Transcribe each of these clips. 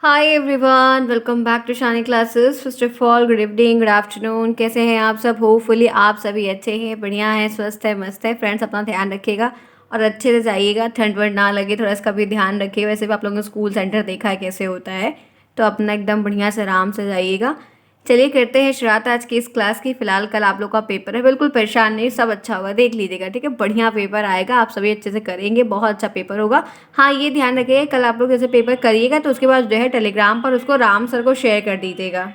Hi everyone, welcome back to Shani classes. First of all good evening, good afternoon. कैसे हैं आप सब? Hopefully आप सभी अच्छे हैं, बढ़िया हैं, स्वस्थ है, मस्त है। फ्रेंड्स, अपना ध्यान रखिएगा और अच्छे से जाइएगा, ठंड वंड ना लगे, थोड़ा इसका भी ध्यान रखिए। वैसे भी आप लोगों ने स्कूल सेंटर देखा है कैसे होता है, तो अपना एकदम बढ़िया से आराम से जाइएगा। चलिए करते हैं शुरुआत आज की इस क्लास की। फिलहाल कल आप लोग का पेपर है, बिल्कुल परेशान नहीं, सब अच्छा होगा, देख लीजिएगा, ठीक है। बढ़िया पेपर आएगा, आप सभी अच्छे से करेंगे, बहुत अच्छा पेपर होगा। हाँ, ये ध्यान रखिएगा कल आप लोग जैसे पेपर करिएगा तो उसके बाद जो है टेलीग्राम पर उसको राम सर को शेयर कर दीजिएगा।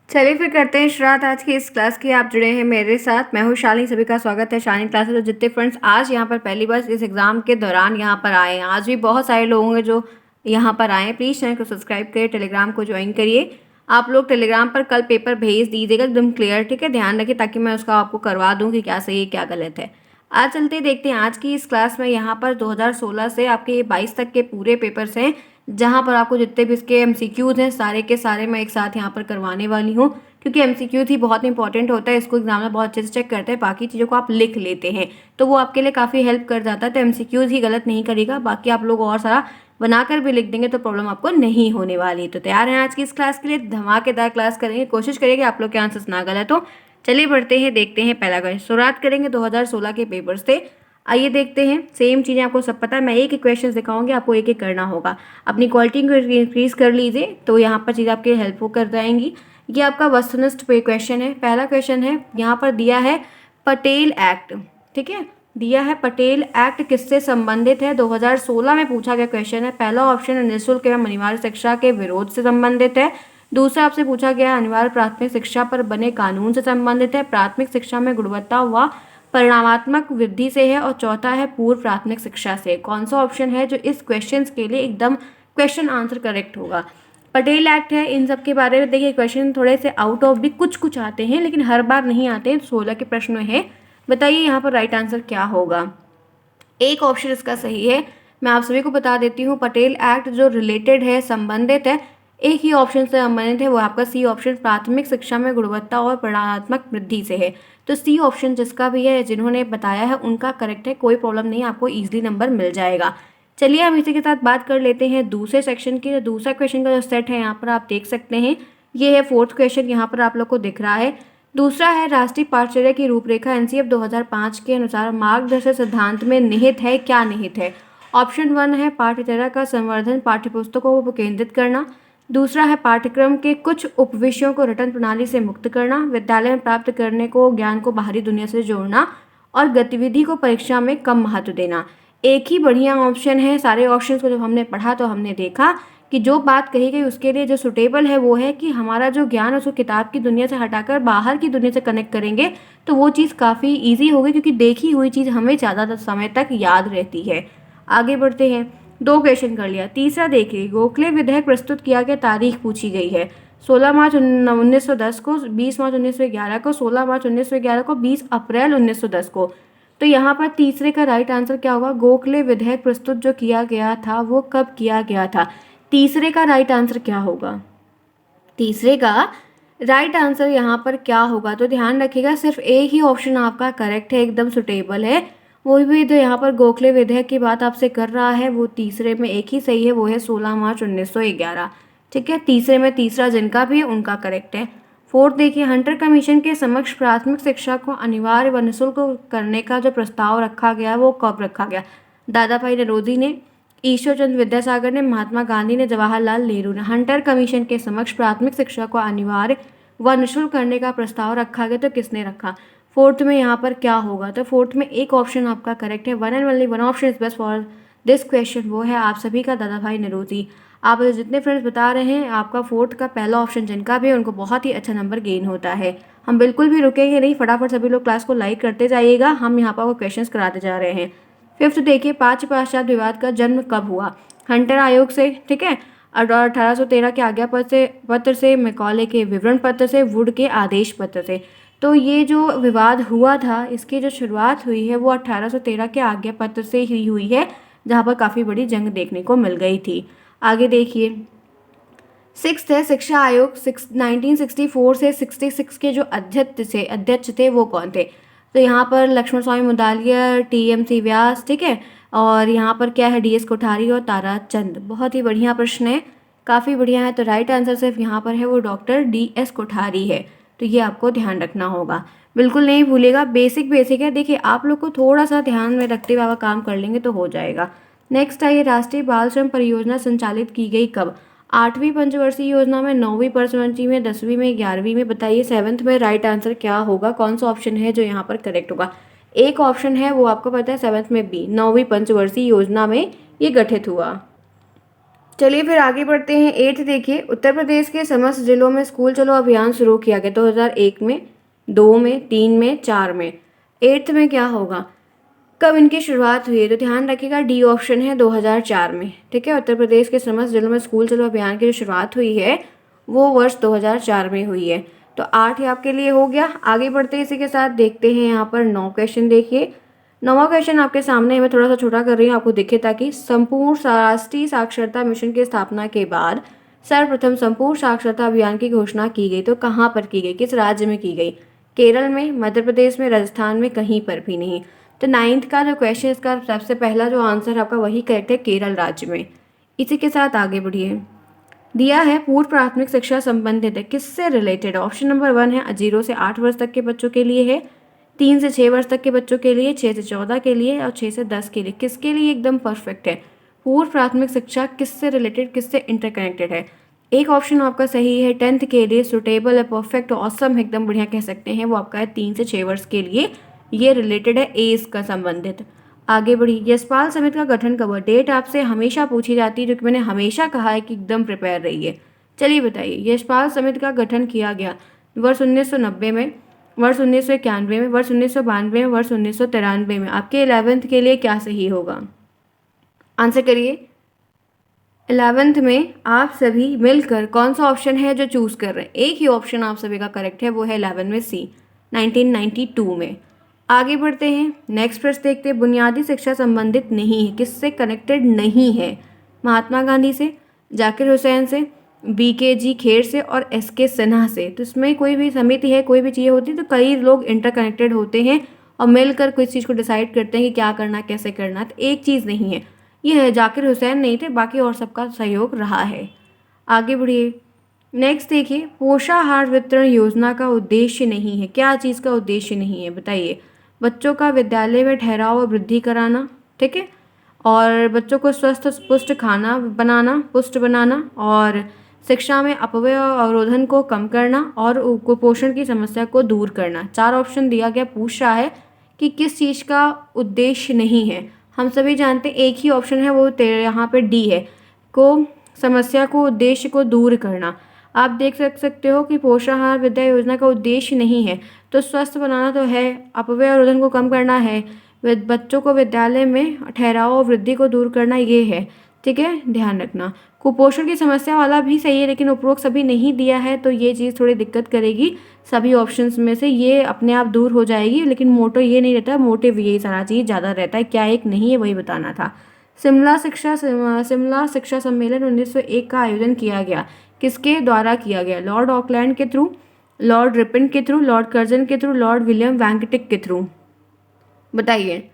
चलिए फिर करते हैं शुरुआत आज की इस क्लास की। आप जुड़े हैं मेरे साथ, मैं हूँ शालिनी, सभी का स्वागत है शालिनी क्लासेस। तो जितने फ्रेंड्स आज यहाँ पर पहली बार इस एग्जाम के दौरान यहाँ पर आए हैं, आज भी बहुत सारे लोग होंगे जो यहाँ पर आए हैं, प्लीज़ चैनल को सब्सक्राइब करिए, टेलीग्राम को ज्वाइन करिए। आप लोग टेलीग्राम पर कल पेपर भेज दीजिएगा एकदम क्लियर, ठीक है। ध्यान रखिए ताकि मैं उसका आपको करवा दूँ कि क्या सही है क्या गलत है। आज चलते ही देखते हैं आज की इस क्लास में। यहाँ पर 2016 से आपके ये 22 तक के पूरे पेपर्स हैं, जहाँ पर आपको जितने भी इसके एमसीक्यूज हैं सारे के सारे मैं एक साथ यहाँ पर करवाने वाली हूँ, क्योंकि एमसीक्यू ही बहुत इंपॉर्टेंट होता है। इसको एग्जाम में बहुत अच्छे से चेक करते हैं, बाकी चीज़ों को आप लिख लेते हैं तो वो आपके लिए काफ़ी हेल्प कर जाता है। तो एमसीक्यूज ही गलत नहीं करेगा, बाकी आप लोग और सारा बनाकर भी लिख देंगे तो प्रॉब्लम आपको नहीं होने वाली। तो तैयार हैं आज की इस क्लास के लिए? धमाकेदार क्लास करेंगे, कोशिश करिए कि आप लोग के आंसर्स ना गलत हो। चलिए बढ़ते हैं, देखते हैं पहला क्वेश्चन। शुरुआत करेंगे 2016 के पेपर से। आइए देखते हैं। सेम चीज़ें आपको सब पता है, मैं एक एक क्वेश्चन दिखाऊंगी, आपको एक एक करना होगा। अपनी क्वालिटी को इंक्रीज कर लीजिए तो यहाँ पर चीज़ें आपके हेल्पफुल कर जाएंगी। ये आपका वस्तुनिष्ठ पे क्वेश्चन है। पहला क्वेश्चन है, यहाँ पर दिया है पटेल एक्ट, ठीक है। दिया है पटेल एक्ट किससे संबंधित है? 2016 में पूछा गया क्वेश्चन है। पहला ऑप्शन है निःशुल्क एवं अनिवार्य शिक्षा के विरोध से संबंधित है। दूसरा आपसे पूछा गया अनिवार्य प्राथमिक शिक्षा पर बने कानून से संबंधित है। प्राथमिक शिक्षा में गुणवत्ता व परिणामात्मक वृद्धि से है। और चौथा है पूर्व प्राथमिक शिक्षा से। कौन सा ऑप्शन है जो इस क्वेश्चन के लिए एकदम क्वेश्चन आंसर करेक्ट होगा? पटेल एक्ट है। इन सब के बारे में देखिए, क्वेश्चन थोड़े से आउट ऑफ भी कुछ कुछ आते हैं, लेकिन हर बार नहीं आते हैं। 16 के प्रश्न है। बताइए यहाँ पर राइट आंसर क्या होगा? एक ऑप्शन इसका सही है। मैं आप सभी को बता देती हूँ, पटेल एक्ट जो रिलेटेड है, संबंधित है, एक ही ऑप्शन से संबंधित है, वो आपका सी ऑप्शन प्राथमिक शिक्षा में गुणवत्ता और परिणात्मक वृद्धि से है। तो सी ऑप्शन जिसका भी है, जिन्होंने बताया है, उनका करेक्ट है। कोई प्रॉब्लम नहीं, आपको ईजिली नंबर मिल जाएगा। चलिए हम इसी के साथ बात कर लेते हैं दूसरे सेक्शन की। तो दूसरा क्वेश्चन का जो सेट है यहाँ पर आप देख सकते हैं, ये है फोर्थ क्वेश्चन, यहाँ पर आप लोग को दिख रहा है। दूसरा है राष्ट्रीय पाठ्यचर्या की रूपरेखा एनसीएफ 2005 के अनुसार मार्गदर्शक सिद्धांत में निहित है, क्या निहित है? ऑप्शन 1 है पाठ्यचर्या का संवर्धन, पाठ्यपुस्तकों को केंद्रित करना। दूसरा है पाठ्यक्रम के कुछ उपविषयों को रटन प्रणाली से मुक्त करना, विद्यालय में प्राप्त करने को ज्ञान को बाहरी दुनिया से जोड़ना, और गतिविधि को परीक्षा में कम महत्व देना। एक ही बढ़िया ऑप्शन है। सारे ऑप्शंस को जब हमने पढ़ा तो हमने देखा कि जो बात कही गई उसके लिए जो सुटेबल है वो है कि हमारा जो ज्ञान है उसको किताब की दुनिया से हटाकर बाहर की दुनिया से कनेक्ट करेंगे तो वो चीज़ काफ़ी इजी होगी, क्योंकि देखी हुई चीज़ हमें ज़्यादा समय तक याद रहती है। आगे बढ़ते हैं। दो क्वेश्चन कर लिया। तीसरा देखिए, गोखले विधेयक प्रस्तुत किया गया तारीख पूछी गई है। 16 मार्च 1910 को, 20 मार्च 1911 को, 16 मार्च 1911 को, 20 अप्रैल 1910 को। तो यहाँ पर तीसरे का राइट आंसर क्या होगा? गोखले विधेयक प्रस्तुत जो किया गया था वो कब किया गया था? तीसरे का राइट आंसर क्या होगा? तीसरे का राइट आंसर यहाँ पर क्या होगा? तो ध्यान रखिएगा, सिर्फ एक ही ऑप्शन आपका करेक्ट है, एकदम सुटेबल है। वो भी तो यहाँ पर गोखले विधेयक की बात आपसे कर रहा है, वो तीसरे में एक ही सही है, वो है 16 मार्च 1911। ठीक है, तीसरे में तीसरा जिनका भी है उनका करेक्ट है। फोर्थ देखिए, हंटर कमीशन के समक्ष प्राथमिक शिक्षा को अनिवार्य व निःशुल्क करने का जो प्रस्ताव रखा गया वो कब रखा गया? दादा भाई नरोजी ने, ईश्वर चंद्र विद्यासागर ने, महात्मा गांधी ने, जवाहरलाल नेहरू ने। हंटर कमीशन के समक्ष प्राथमिक शिक्षा को अनिवार्य व निःशुल्क करने का प्रस्ताव रखा गया, तो किसने रखा? फोर्थ में यहाँ पर क्या होगा? तो फोर्थ में एक ऑप्शन आपका करेक्ट है, one and only one option is best for this question, वो है आप सभी का दादा भाई नरोजी। आप जितने फ्रेंड्स बता रहे हैं, आपका फोर्थ का पहला ऑप्शन जिनका भी है उनको बहुत ही अच्छा नंबर गेन होता है। हम बिल्कुल भी रुकेंगे नहीं, फटाफट सभी लोग क्लास को लाइक करते जाइएगा, हम यहाँ पर आपको क्वेश्चन कराते जा रहे हैं। फिफ्थ देखिए, पाँच पाश्चात्य विवाद का जन्म कब हुआ? हंटर आयोग से, ठीक है, और 1813 के आज्ञा पत्र से, मैकॉले के विवरण पत्र से, वुड के आदेश पत्र से। तो ये जो विवाद हुआ था, इसकी जो शुरुआत हुई है वो 1813 के आज्ञा पत्र से ही हुई है, जहाँ पर काफ़ी बड़ी जंग देखने को मिल गई थी। आगे देखिए, सिक्स्थ है शिक्षा आयोग 1964 से 66 के जो अध्यक्ष थे वो कौन थे? तो यहाँ पर लक्ष्मण स्वामी मुदालिया, TMC व्यास, ठीक है, और यहाँ पर क्या है, DS कोठारी और ताराचंद। बहुत ही बढ़िया प्रश्न है, काफ़ी बढ़िया है। तो राइट आंसर सिर्फ यहाँ पर है वो डॉक्टर DS कोठारी है। तो ये आपको ध्यान रखना होगा, बिल्कुल नहीं भूलेगा। बेसिक बेसिक है, देखिए आप लोग को थोड़ा सा ध्यान में रखते हुए आप काम कर लेंगे तो हो जाएगा। नेक्स्ट आइए, राष्ट्रीय बाल श्रम परियोजना संचालित की गई कब? 8वीं पंचवर्षीय योजना में, 9वीं पंचवर्षीय में, 10वीं में, 11वीं में? बताइए 7th में राइट आंसर क्या होगा, कौन सा ऑप्शन है जो यहाँ पर करेक्ट होगा? एक ऑप्शन है वो आपको पता है 7th में बी, 9वीं पंचवर्षीय योजना में ये गठित हुआ। चलिए फिर आगे बढ़ते हैं। 8th देखिए, उत्तर प्रदेश के समस्त जिलों में स्कूल चलो अभियान शुरू किया गया 2001 में, 2 में, 3 में, 4 में? 8th में क्या होगा, कब इनकी शुरुआत हुई है? तो ध्यान रखिएगा डी ऑप्शन है 2004 में। ठीक है, उत्तर प्रदेश के समस्त जिलों में स्कूल चलो अभियान की जो शुरुआत हुई है वो वर्ष 2004 में हुई है। तो 8 ही आपके लिए हो गया। आगे बढ़ते हैं, इसी के साथ देखते हैं यहाँ पर 9 क्वेश्चन। देखिए 9वां क्वेश्चन आपके सामने है, मैं थोड़ा सा छोटा कर रही हूँ आपको दिखे ताकि संपूर्ण राष्ट्रीय साक्षरता मिशन की स्थापना के बाद सर्वप्रथम संपूर्ण साक्षरता अभियान की घोषणा की गई तो कहाँ पर की गई, किस राज्य में की गई? केरल में, मध्य प्रदेश में, राजस्थान में? कहीं पर भी नहीं। तो 9th का जो क्वेश्चन, इसका सबसे पहला जो आंसर आपका वही करेक्ट है, केरल राज्य में। इसी के साथ आगे बढ़िए। दिया है पूर्व प्राथमिक शिक्षा संबंधित है, किससे रिलेटेड? ऑप्शन नंबर 1 है 0 से 8 वर्ष तक के बच्चों के लिए है, 3 से 6 वर्ष तक के बच्चों के लिए, 6 से 14 के लिए और 6 से 10 के लिए। किसके लिए एकदम परफेक्ट है? पूर्व प्राथमिक शिक्षा किससे रिलेटेड, किससे इंटरकनेक्टेड है? एक ऑप्शन आपका सही है 10th के लिए, सुटेबल है, परफेक्ट, ऑसम, एकदम बढ़िया कह सकते हैं, वो आपका है 3 से 6 वर्ष के लिए, ये रिलेटेड है, ए इसका संबंधित। आगे बढ़ी, यशपाल समिति का गठन कब हुआ? डेट आपसे हमेशा पूछी जाती है, जो कि मैंने हमेशा कहा है कि एकदम प्रिपेयर रहिए। चलिए बताइए, यशपाल समिति का गठन किया गया वर्ष 1990 में, वर्ष 1991 में, वर्ष 1992 में, वर्ष 1993 में? आपके 11th के लिए क्या सही होगा, आंसर करिए। 11th में आप सभी मिलकर कौन सा ऑप्शन है जो चूज कर रहे हैं? एक ही ऑप्शन आप सभी का करेक्ट है, वो है 11 में सी, 1992 में। आगे बढ़ते हैं, नेक्स्ट प्रश्न देखते हैं। बुनियादी शिक्षा संबंधित नहीं है, किससे कनेक्टेड नहीं है? महात्मा गांधी से, जाकिर हुसैन से, BKG खेर से और SK सिन्हा से? तो इसमें कोई भी समिति है, कोई भी चीज़ होती है तो कई लोग इंटरकनेक्टेड होते हैं और मिलकर कोई चीज़ को डिसाइड करते हैं कि क्या करना, कैसे करना। तो एक चीज़ नहीं है, ये है जाकिर हुसैन नहीं थे, बाकी और सबका सहयोग रहा है। आगे बढ़िए, नेक्स्ट देखिए, पोषाहार वितरण योजना का उद्देश्य नहीं है, क्या चीज़ का उद्देश्य नहीं है बताइए? बच्चों का विद्यालय में ठहराव और वृद्धि कराना, ठीक है, और बच्चों को स्वस्थ पुष्ट खाना बनाना, पुष्ट बनाना, और शिक्षा में अपव्यय और अवरोधन को कम करना, और कुपोषण की समस्या को दूर करना। 4 ऑप्शन दिया गया, पूछ रहा है कि किस चीज़ का उद्देश्य नहीं है। हम सभी जानते हैं एक ही ऑप्शन है, वो यहाँ पे डी है, को समस्या को, उद्देश्य को दूर करना। आप देख सकते हो कि पोषाहार विद्या योजना का उद्देश्य नहीं है, तो स्वस्थ बनाना तो है, अपव्यय अवरोधन को कम करना है, बच्चों को विद्यालय में ठहराव और वृद्धि को दूर करना ये है। ठीक है, ध्यान रखना। कुपोषण की समस्या वाला भी सही है, लेकिन उपरोक्त सभी नहीं दिया है तो ये चीज़ थोड़ी दिक्कत करेगी। सभी ऑप्शंस में से ये अपने आप दूर हो जाएगी, लेकिन मोटो ये नहीं रहता, मोटिव यही सारा चीज़ ज़्यादा रहता है, क्या एक नहीं है वही बताना था। शिमला शिक्षा सम्मेलन 1901 का आयोजन किया गया, किसके द्वारा किया गया? लॉर्ड ऑकलैंड के थ्रू, लॉर्ड रिपन के थ्रू, लॉर्ड कर्जन के थ्रू, लॉर्ड विलियम वैंकटिक के थ्रू? बताइए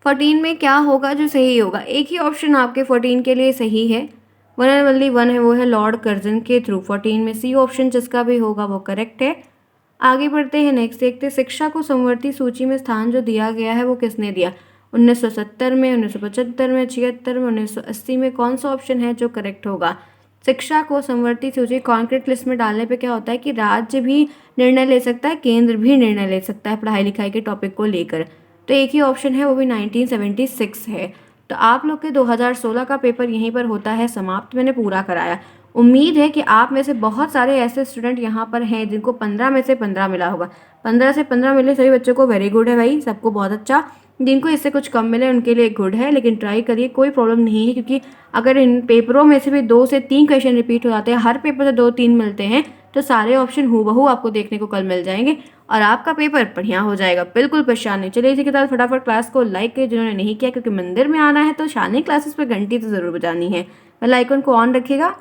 14 में क्या होगा जो सही होगा? एक ही ऑप्शन आपके 14 के लिए सही है, वन एंड ओनली वन है, वो है लॉर्ड कर्जन के थ्रू। 14 में सी ऑप्शन जिसका भी होगा वो करेक्ट है। आगे बढ़ते हैं, नेक्स्ट देखते हैं। शिक्षा को समवर्ती सूची में स्थान जो दिया गया है वो किसने दिया? 1970 में, 1975 में, 76 में, 1980 में? कौन सा ऑप्शन है जो करेक्ट होगा? शिक्षा को समवर्ती सूची कॉन्क्रीट लिस्ट में डालने पे क्या होता है कि राज्य भी निर्णय ले सकता है, केंद्र भी निर्णय ले सकता है पढ़ाई लिखाई के टॉपिक को लेकर। तो एक ही ऑप्शन है, वो भी 1976 है। तो आप लोग के 2016 का पेपर यहीं पर होता है समाप्त, मैंने पूरा कराया। उम्मीद है कि आप में से बहुत सारे ऐसे स्टूडेंट यहाँ पर हैं जिनको 15 में से 15 मिला होगा। 15 से 15 मिले सभी बच्चों को वेरी गुड है भाई, सबको बहुत अच्छा। जिनको इससे कुछ कम मिले उनके लिए गुड है, लेकिन ट्राई करिए, कोई प्रॉब्लम नहीं है, क्योंकि अगर इन पेपरों में से भी 2 से 3 क्वेश्चन रिपीट हो जाते हैं, हर पेपर से 2-3 मिलते हैं, तो सारे ऑप्शन हूबहू आपको देखने को कल मिल जाएंगे और आपका पेपर बढ़िया हो जाएगा, बिल्कुल परेशान नहीं। चलिए इसी के साथ फटाफट क्लास को लाइक करिए जिन्होंने नहीं किया, क्योंकि मंदिर में आना है तो शानी क्लासेस पर घंटी तो ज़रूर बजानी है। बेल आइकन को ऑन रखिएगा।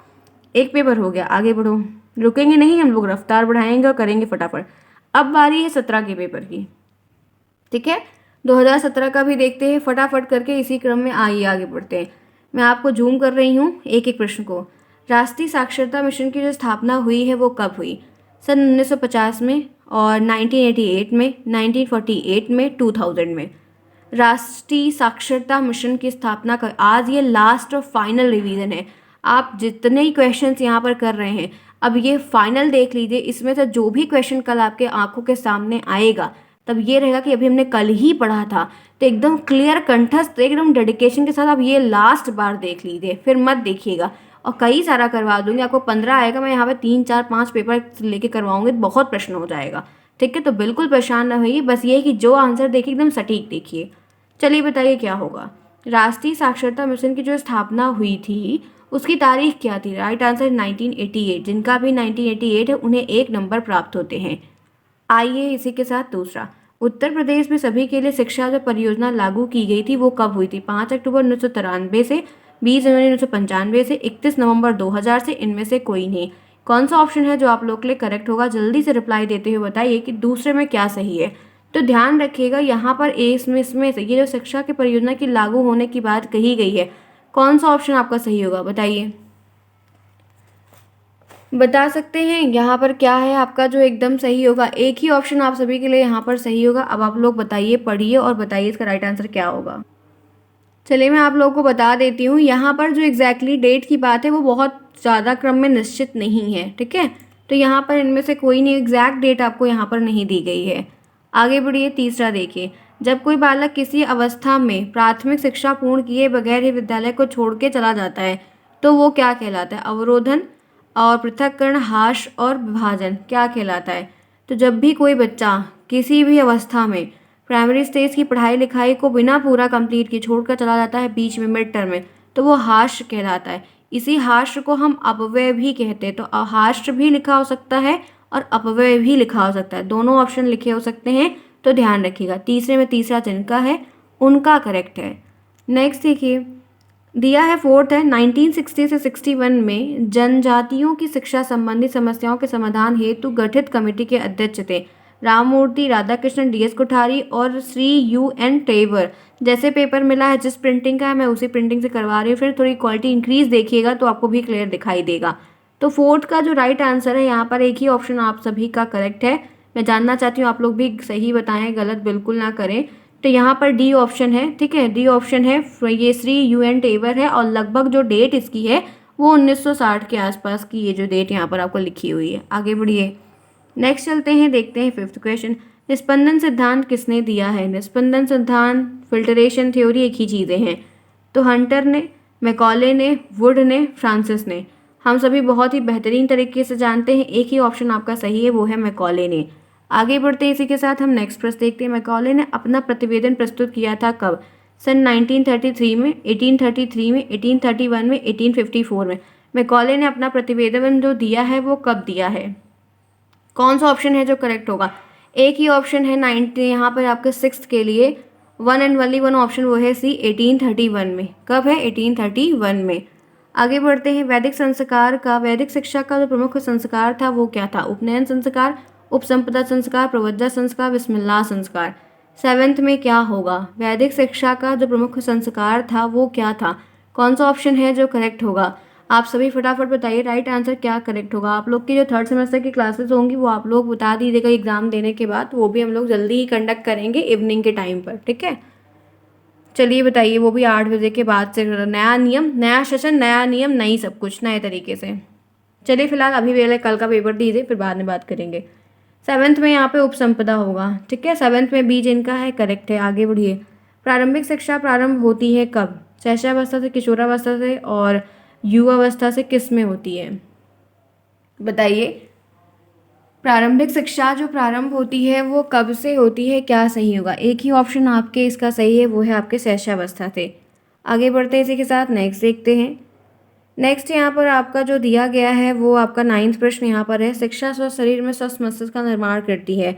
एक पेपर हो गया, आगे बढ़ो, रुकेंगे नहीं, हम लोग रफ्तार बढ़ाएंगे और करेंगे फटाफट। अब बारी है 17 के पेपर की, ठीक है। 2017 का भी देखते हैं फटाफट करके, इसी क्रम में आइए आगे बढ़ते हैं। मैं आपको जूम कर रही हूँ एक एक प्रश्न को। राष्ट्रीय साक्षरता मिशन की जो स्थापना हुई है वो कब हुई? सन 1950 में और 1988 में, 1948 में, 2000 में। राष्ट्रीय साक्षरता मिशन की स्थापना कर, आज ये लास्ट और फाइनल रिवीजन है। आप जितने ही क्वेश्चंस यहाँ पर कर रहे हैं, अब ये फाइनल देख लीजिए। इसमें से जो भी क्वेश्चन कल आपके आंखों के सामने आएगा, तब ये रहेगा कि अभी हमने कल ही पढ़ा था। तो एकदम क्लियर कंठस्थ, एकदम डेडिकेशन के साथ आप ये लास्ट बार देख लीजिए, फिर मत देखिएगा। और कई सारा करवा दूंगी, आपको 15 आएगा, मैं यहाँ पे 3 4 5 पेपर लेके करवाऊंगी, बहुत प्रश्न हो जाएगा। ठीक है, तो बिल्कुल परेशान ना होइए, बस ये कि जो आंसर देखिए एकदम सटीक देखिए। चलिए बताइए क्या होगा। राष्ट्रीय साक्षरता मिशन की जो स्थापना हुई थी उसकी तारीख क्या थी? Right answer 1988। जिनका भी 1988 है उन्हें 1 नंबर प्राप्त होते हैं। आइए इसी के साथ दूसरा, उत्तर प्रदेश में सभी के लिए शिक्षा जो परियोजना लागू की गई थी वो कब हुई थी? 5 अक्टूबर 1993 से, 20 जनवरी 1995 से, 31 नवंबर 2000 से, इनमें से कोई नहीं। कौन सा ऑप्शन है जो आप लोग के लिए करेक्ट होगा? जल्दी से रिप्लाई देते हुए बताइए कि दूसरे में क्या सही है। तो ध्यान रखिएगा, यहाँ पर इसमें से ये जो शिक्षा की परियोजना की लागू होने की बात कही गई है, कौन सा ऑप्शन आपका सही होगा बताइए। बता सकते हैं यहाँ पर क्या है आपका जो एकदम सही होगा? एक ही ऑप्शन आप सभी के लिए यहाँ पर सही होगा। अब आप लोग बताइए, पढ़िए और बताइए इसका राइट आंसर क्या होगा। चलिए मैं आप लोगों को बता देती हूँ, यहाँ पर जो एग्जैक्टली डेट की बात है वो बहुत ज़्यादा क्रम में निश्चित नहीं है। ठीक है, तो यहाँ पर इनमें से कोई नहीं, एग्जैक्ट डेट आपको यहाँ पर नहीं दी गई है। आगे बढ़िए, तीसरा देखिए, जब कोई बालक किसी अवस्था में प्राथमिक शिक्षा पूर्ण किए बगैर ही विद्यालय को छोड़ के चला जाता है तो वो क्या कहलाता है? अवरोधन और पृथक्करण, हाश और विभाजन क्या कहलाता है? तो जब भी कोई बच्चा किसी भी अवस्था में प्राइमरी स्टेज की पढ़ाई लिखाई को बिना पूरा कंप्लीट किए छोड़कर चला जाता है बीच में, मिड टर्म में, तो वो हाश कहलाता है। इसी हाश को हम अपव्यय भी कहते हैं। तो हाश भी लिखा हो सकता है और अपव्यय भी लिखा हो सकता है, दोनों ऑप्शन लिखे हो सकते हैं। तो ध्यान रखिएगा, तीसरे में तीसरा जिनका है उनका करेक्ट है। नेक्स्ट देखिए, दिया है फोर्थ है, 1960 से 61 में जनजातियों की शिक्षा संबंधी समस्याओं के समाधान हेतु गठित कमेटी के अध्यक्ष थे राममूर्ति, राधाकृष्णन, DS कोठारी और श्री UN टेवर। जैसे पेपर मिला है, जिस प्रिंटिंग का है मैं उसी प्रिंटिंग से करवा रही हूँ, फिर थोड़ी क्वालिटी इंक्रीज देखिएगा तो आपको भी क्लियर दिखाई देगा। तो फोर्थ का जो राइट आंसर है यहाँ पर एक ही ऑप्शन आप सभी का करेक्ट है। मैं जानना चाहती हूँ आप लोग भी सही बताएं, गलत बिल्कुल ना करें। तो यहाँ पर डी ऑप्शन है। ठीक है, डी ऑप्शन है, ये श्री UN टेवर है और लगभग जो डेट इसकी है वो 1960 के आसपास की, ये जो डेट यहाँ पर आपको लिखी हुई है। आगे बढ़िए, नेक्स्ट चलते हैं, देखते हैं फिफ्थ क्वेश्चन। निस्पंदन सिद्धांत किसने दिया है? निस्पंदन सिद्धांत, फिल्टरेशन थ्योरी एक ही चीज़ें हैं। तो हंटर ने, मैकॉले ने, वुड ने, फ्रांसिस ने। हम सभी बहुत ही बेहतरीन तरीके से जानते हैं, एक ही ऑप्शन आपका सही है, वो है मैकॉले ने। आगे बढ़ते हैं, इसी के साथ हम नेक्स्ट प्रश्न देखते हैं। मैकॉले ने अपना प्रतिवेदन प्रस्तुत किया था कब? सन 1933 में, 1833 में, 1831 में, 1854 में। मैकॉले ने अपना प्रतिवेदन जो दिया है वो कब दिया है? कौन सा ऑप्शन है जो करेक्ट होगा? एक ही ऑप्शन है 90, यहाँ पर आपके सिक्स के लिए one and only one option, वो है सी, 1831 में। कब है? 1831 में। आगे बढ़ते हैं, वैदिक संस्कार का, वैदिक शिक्षा का जो प्रमुख संस्कार था वो क्या था? उपनयन संस्कार, उपसंपदा संस्कार, प्रवज्जा संस्कार, बिस्मिल्लाह संस्कार। सेवेंथ में क्या होगा? वैदिक शिक्षा का जो प्रमुख संस्कार था वो क्या था? कौन सा ऑप्शन है जो करेक्ट होगा? आप सभी फटाफट बताइए राइट आंसर क्या करेक्ट होगा। आप लोग की जो थर्ड सेमेस्टर की क्लासेस होंगी वो आप लोग बता दीजिएगा एग्जाम देने के बाद, वो भी हम लोग जल्दी ही कंडक्ट करेंगे इवनिंग के टाइम पर। ठीक है, चलिए बताइए, वो भी 8 बजे के बाद से। नया नियम, नया सेशन, नया नियम, नई सब कुछ नए तरीके से। चलिए फिलहाल अभी पहले कल का पेपर दीजिए, फिर बाद में बात करेंगे। सेवन्थ में यहाँ पे उपसंपदा होगा। ठीक है, सेवन्थ में बी जिनका है करेक्ट है। आगे बढ़िए, प्रारंभिक शिक्षा प्रारंभ होती है कब? शैशवावस्था से, किशोरावस्था से और युवावस्था से, किस में होती है बताइए। प्रारंभिक शिक्षा जो प्रारंभ होती है वो कब से होती है, क्या सही होगा? एक ही ऑप्शन आपके इसका सही है, वो है आपके शैशवावस्था से। आगे बढ़ते हैं, इसी के साथ नेक्स्ट देखते हैं। नेक्स्ट यहाँ पर आपका जो दिया गया है वो आपका 9th प्रश्न यहाँ पर है, शिक्षा स्वस्थ शरीर में स्वस्थ मस्तिष्क का निर्माण करती है।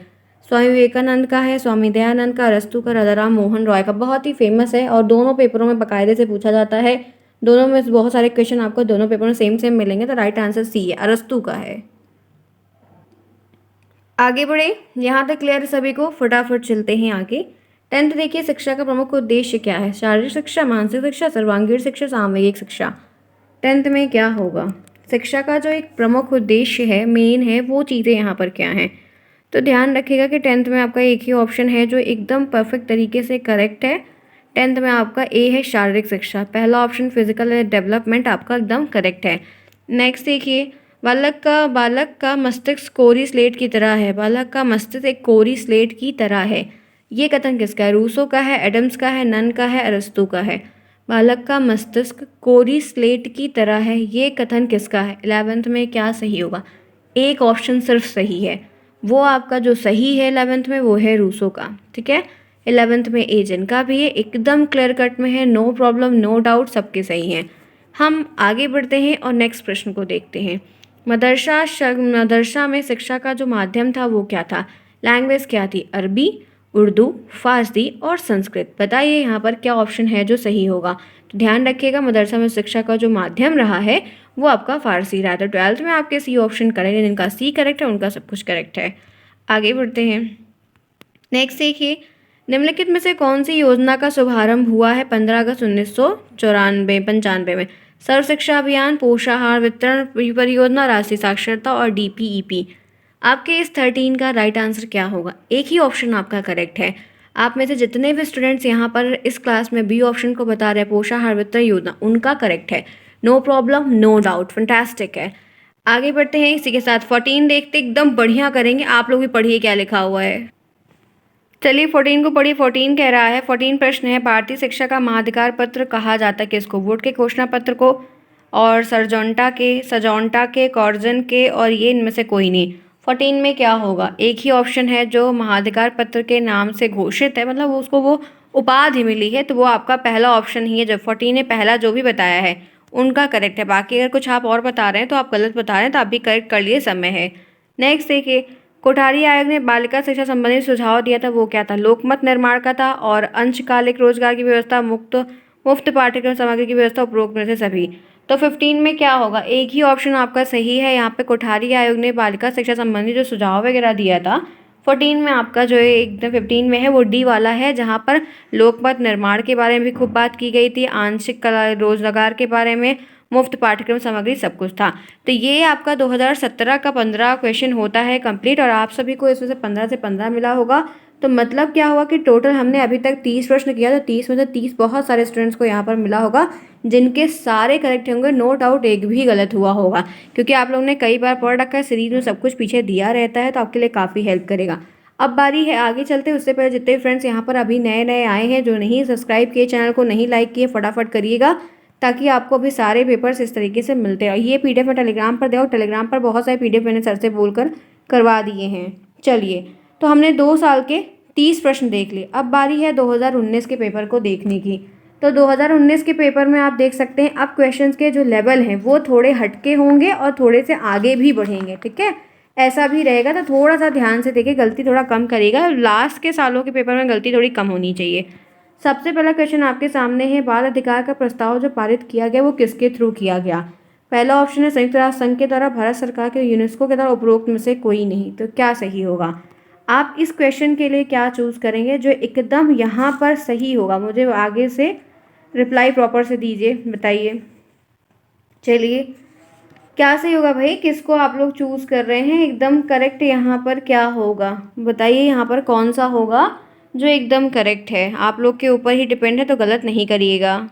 स्वामी विवेकानंद का है, स्वामी दयानंद का, अरस्तु का, राजाराम मोहन रॉय का। बहुत ही फेमस है और दोनों पेपरों में बाकायदे से पूछा जाता है। दोनों में बहुत सारे क्वेश्चन आपको दोनों पेपर में सेम सेम मिलेंगे। तो राइट आंसर सी है, अरस्तु का है। आगे बढ़े, यहाँ तक क्लियर सभी को? फटाफट चलते हैं आगे। 10th देखिए, शिक्षा का प्रमुख उद्देश्य क्या है? शारीरिक शिक्षा, मानसिक शिक्षा, सर्वांगीण शिक्षा, सामूहिक शिक्षा। 10th में क्या होगा? शिक्षा का जो एक प्रमुख उद्देश्य है, मेन है, वो चीज़ें यहाँ पर क्या हैं। तो ध्यान रखिएगा कि 10th में आपका एक ही ऑप्शन है जो एकदम परफेक्ट तरीके से करेक्ट है। 10th में आपका ए है शारीरिक शिक्षा, पहला ऑप्शन फिजिकल डेवलपमेंट आपका एकदम करेक्ट है। नेक्स्ट देखिए, बालक का मस्तिष्क कोरी स्लेट की तरह है, बालक का मस्तिष्क एक कोरी स्लेट की तरह है। ये कथन किसका है? रूसो का है, एडम्स का है, नन का है, अरस्तु का है। बालक का मस्तिष्क कोरी स्लेट की तरह है, ये कथन किसका है? 11th में क्या सही होगा? एक ऑप्शन सिर्फ सही है, वो आपका जो सही है 11th में वो है रूसो का। ठीक है, 11th में ए जिनका भी है एकदम क्लियर कट में है, नो प्रॉब्लम नो डाउट, सबके सही हैं। हम आगे बढ़ते हैं और नेक्स्ट प्रश्न को देखते हैं। मदरसा में शिक्षा का जो माध्यम था वो क्या था? लैंग्वेज क्या थी? अरबी, उर्दू, फारसी और संस्कृत। बताइए यहाँ पर क्या ऑप्शन है जो सही होगा। तो ध्यान रखिएगा, मदरसा में शिक्षा का जो माध्यम रहा है वो आपका फारसी रहा था। 12th में आपके सी ऑप्शन करेक्ट है, जिनका सी करेक्ट है उनका सब कुछ करेक्ट है। आगे बढ़ते हैं। नेक्स्ट देखिए, निम्नलिखित में से कौन सी योजना का शुभारंभ हुआ है 15 अगस्त 1995 में? सर्व शिक्षा अभियान, पोषाहार वितरण परियोजना, राष्ट्रीय साक्षरता और DPEP। आपके इस 13 का राइट आंसर क्या होगा? एक ही ऑप्शन आपका करेक्ट है। आप में से जितने भी स्टूडेंट्स यहाँ पर इस क्लास में बी ऑप्शन को बता रहे हैं, पोषाहार वितरण योजना, उनका करेक्ट है। No problem no doubt, fantastic है। आगे बढ़ते हैं, इसी के साथ 14 देखते, एकदम बढ़िया करेंगे। आप लोग भी पढ़िए क्या लिखा हुआ है। चलिए 14 को पढ़िए। 14 कह रहा है, 14 प्रश्न है, भारतीय शिक्षा का महाधिकार पत्र कहा जाता है किसको? वोट के घोषणा पत्र को, और सजौंटा के, कॉर्जन के, और ये इनमें से कोई नहीं। 14 में क्या होगा? एक ही ऑप्शन है जो महाधिकार पत्र के नाम से घोषित है, मतलब उसको वो उपाधि मिली है, तो वो आपका पहला ऑप्शन ही है। जब 14 ने पहला जो भी बताया है उनका करेक्ट है। बाकी अगर कुछ आप और बता रहे हैं तो आप गलत बता रहे हैं, तो आप भी करेक्ट कर लिए, समय है। नेक्स्ट देखिए, कोठारी आयोग ने बालिका शिक्षा संबंधी सुझाव दिया था, वो क्या था? लोकमत निर्माण का था, और अंशकालिक रोजगार की व्यवस्था, मुफ्त पाठ्यक्रम सामग्री की व्यवस्था, उपरोक्त में से सभी। तो 15 में क्या होगा? एक ही ऑप्शन आपका सही है। यहाँ पे कोठारी आयोग ने बालिका शिक्षा संबंधी जो सुझाव वगैरह दिया था, 14 में आपका जो है एकदम 15 में है वो डी वाला है, जहाँ पर लोकमत निर्माण के बारे में भी खूब बात की गई थी, आंशिक कला रोजगार के बारे में, मुफ्त पाठ्यक्रम सामग्री, सब कुछ था। तो ये आपका 2017 का 15 क्वेश्चन होता है कंप्लीट, और आप सभी को इसमें से 15 से 15 मिला होगा। तो मतलब क्या हुआ कि टोटल हमने अभी तक 30 प्रश्न किया, तो 30 में से 30 बहुत सारे स्टूडेंट्स को यहाँ पर मिला होगा, जिनके सारे करेक्ट होंगे, नो डाउट एक भी गलत हुआ होगा, क्योंकि आप लोगों ने कई बार पढ़ रखा है, सीरीज में सब कुछ पीछे दिया रहता है, तो आपके लिए काफ़ी हेल्प करेगा। अब बारी है आगे चलते, उससे पहले जितने फ्रेंड्स यहाँ पर अभी नए नए आए हैं, जो नहीं सब्सक्राइब किए चैनल को, नहीं लाइक किए, फटाफट करिएगा, ताकि आपको अभी सारे पेपर्स इस तरीके से मिलते हैं। ये PDF मैं टेलीग्राम पर देखो, टेलीग्राम पर बहुत सारे PDF मैंने सर से बोलकर करवा दिए हैं। चलिए, तो हमने 2 साल के 30 प्रश्न देख लिए। अब बारी है 2019 के पेपर को देखने की। तो 2019 के पेपर में आप देख सकते हैं, अब क्वेश्चंस के जो लेवल हैं वो थोड़े हटके होंगे और थोड़े से आगे भी बढ़ेंगे। ठीक है, ऐसा भी रहेगा, तो थोड़ा सा ध्यान से देखिए, गलती थोड़ा कम करिएगा। लास्ट के सालों के पेपर में गलती थोड़ी कम होनी चाहिए। सबसे पहला क्वेश्चन आपके सामने है, बाल अधिकार का प्रस्ताव जो पारित किया गया वो किसके थ्रू किया गया? पहला ऑप्शन है संयुक्त राष्ट्र संघ के द्वारा, भारत सरकार के, यूनेस्को के द्वारा, उपरोक्त में से कोई नहीं। तो क्या सही होगा? आप इस क्वेश्चन के लिए क्या चूज़ करेंगे जो एकदम यहाँ पर सही होगा? मुझे आगे से रिप्लाई प्रॉपर से दीजिए, बताइए। चलिए, क्या सही होगा भाई? किसको आप लोग चूज़ कर रहे हैं? एकदम करेक्ट यहाँ पर क्या होगा बताइए, यहाँ पर कौन सा होगा जो एकदम करेक्ट है? आप लोग के ऊपर ही डिपेंड है, तो गलत नहीं करिएगा।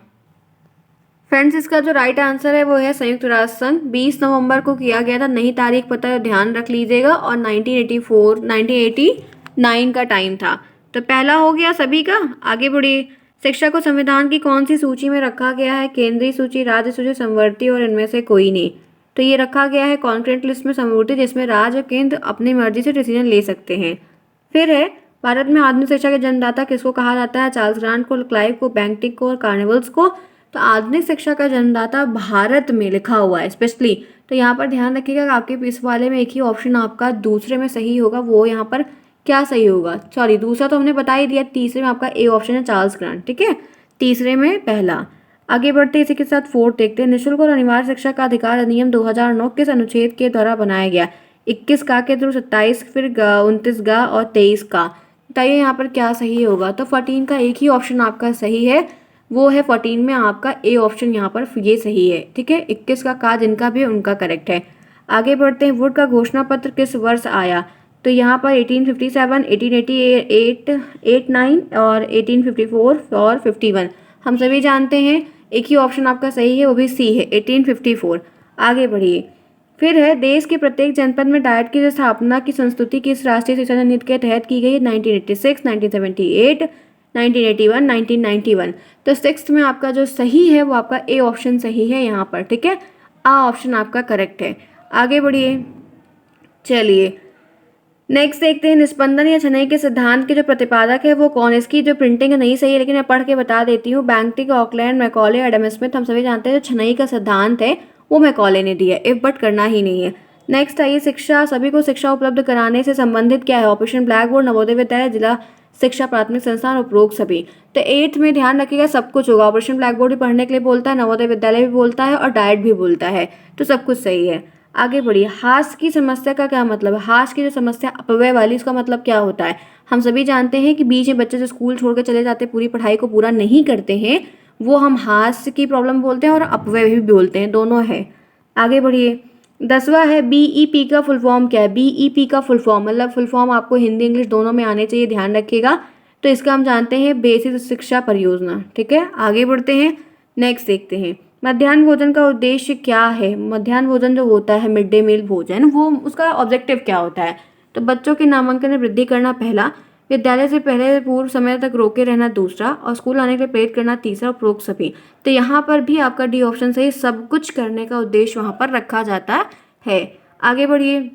फ्रेंड्स, इसका जो राइट आंसर है वो है संयुक्त राष्ट्र संघ। 20 नवंबर को किया गया था, नई तारीख पता है, ध्यान रख लीजिएगा, और 1989 का टाइम था। तो पहला हो गया सभी का। आगे बढ़िए, शिक्षा को संविधान की कौन सी सूची में रखा गया है? केंद्रीय सूची, राज्य सूची, समवर्ती, और इनमें से कोई नहीं। तो ये रखा गया है कॉन्करेंट लिस्ट में, समवर्ती, जिसमें राज्य और केंद्र अपनी मर्जी से डिसीजन ले सकते हैं। फिर है, भारत में आधुनिक शिक्षा के जन्मदाता किसको कहा जाता है? चार्ल्स ग्रांट को, क्लाइव को, बेंटिक को, और कार्नेवल्स को। तो आधुनिक शिक्षा का जन्मदाता भारत में लिखा हुआ है स्पेशली, तो यहाँ पर ध्यान रखिएगा कि आपके इस वाले में एक ही ऑप्शन आपका दूसरे में सही होगा। वो यहाँ पर क्या सही होगा? सॉरी, दूसरा तो हमने बता ही दिया। तीसरे में आपका ए ऑप्शन है, चार्ल्स ग्रांट। ठीक है, तीसरे में पहला। आगे बढ़ते इसी के साथ 4 देखते हैं। निःशुल्क और अनिवार्य शिक्षा का अधिकार अधिनियम 2009 किस अनुच्छेद के द्वारा बनाया गया? 21 का के थ्रू, 27, फिर 29 का, और 23 का। बताइए यहाँ पर क्या सही होगा? तो 14 का एक ही ऑप्शन आपका सही है, वो है 14 में आपका ए ऑप्शन यहाँ पर ये सही है। ठीक है, 21 का जिनका भी है उनका करेक्ट है। आगे बढ़ते हैं, वुड का घोषणा पत्र किस वर्ष आया? तो यहाँ पर 1857, 1888, 89 और 1854 और 51 हम सभी जानते हैं। एक ही ऑप्शन आपका सही है, वो भी सी है, 1854। आगे बढ़िए, फिर है देश के प्रत्येक जनपद में डाइट की स्थापना की संस्तुति किस राष्ट्रीय शिक्षा नीति के तहत की गई है? 1986, 1978, 1981, 1991। तो सिक्स्थ में आपका जो सही है वो आपका ए ऑप्शन सही है यहाँ पर। ठीक है, आ ऑप्शन आपका करेक्ट है। आगे बढ़िए, चलिए नेक्स्ट देखते हैं, निस्पंदन या छनई के सिद्धांत के जो प्रतिपादक है वो कौन? इसकी जो प्रिंटिंग है नहीं सही है, लेकिन मैं पढ़ के बता देती हूँ। Bentinck, Auckland, Macaulay, Adam Smith हम सभी जानते हैं। जो छनई का सिद्धांत है वो मैकॉले ने दिया है, इफ बट करना ही नहीं है। नेक्स्ट आइए, शिक्षा सभी को शिक्षा उपलब्ध कराने से संबंधित क्या है? Operation black board, Navodaya Vidyalaya, जिला शिक्षा प्राथमिक संस्थान, उपरोक्त सभी। तो 8th में ध्यान रखिएगा सब कुछ होगा। ऑपरेशन ब्लैक बोर्ड भी पढ़ने के लिए बोलता है, नवोदय विद्यालय भी बोलता है और डाइट भी बोलता है, तो सब कुछ सही है। आगे बढ़िए, हास की समस्या का क्या मतलब है? हास की जो समस्या अपव्यय वाली, इसका मतलब क्या होता है? हम सभी जानते हैं कि बीच में बच्चे जो स्कूल छोड़ के चले जाते हैं, पूरी पढ़ाई को पूरा नहीं करते हैं, वो हम हास की प्रॉब्लम बोलते हैं और अपव्यय भी बोलते हैं, दोनों है। आगे बढ़िए, 10वां है, BEP का फुल फॉर्म क्या है? BEP का फुल फॉर्म मतलब फुल फॉर्म आपको हिंदी इंग्लिश दोनों में आने चाहिए, ध्यान रखिएगा। तो इसका हम जानते हैं बेसिक शिक्षा परियोजना। ठीक है, आगे बढ़ते हैं, नेक्स्ट देखते हैं, मध्याह्न भोजन का उद्देश्य क्या है? मध्याह्न भोजन जो होता है, मिड डे मील भोजन, वो उसका ऑब्जेक्टिव क्या होता है? तो बच्चों के नामांकन में वृद्धि करना पहला, विद्यालय से पहले पूर्व समय तक रोके रहना दूसरा, और स्कूल आने के लिए प्रेरित करना तीसरा, उपरोक्त सभी। तो यहाँ पर भी आपका डी ऑप्शन सही, सब कुछ करने का उद्देश्य वहाँ पर रखा जाता है। आगे बढ़िए,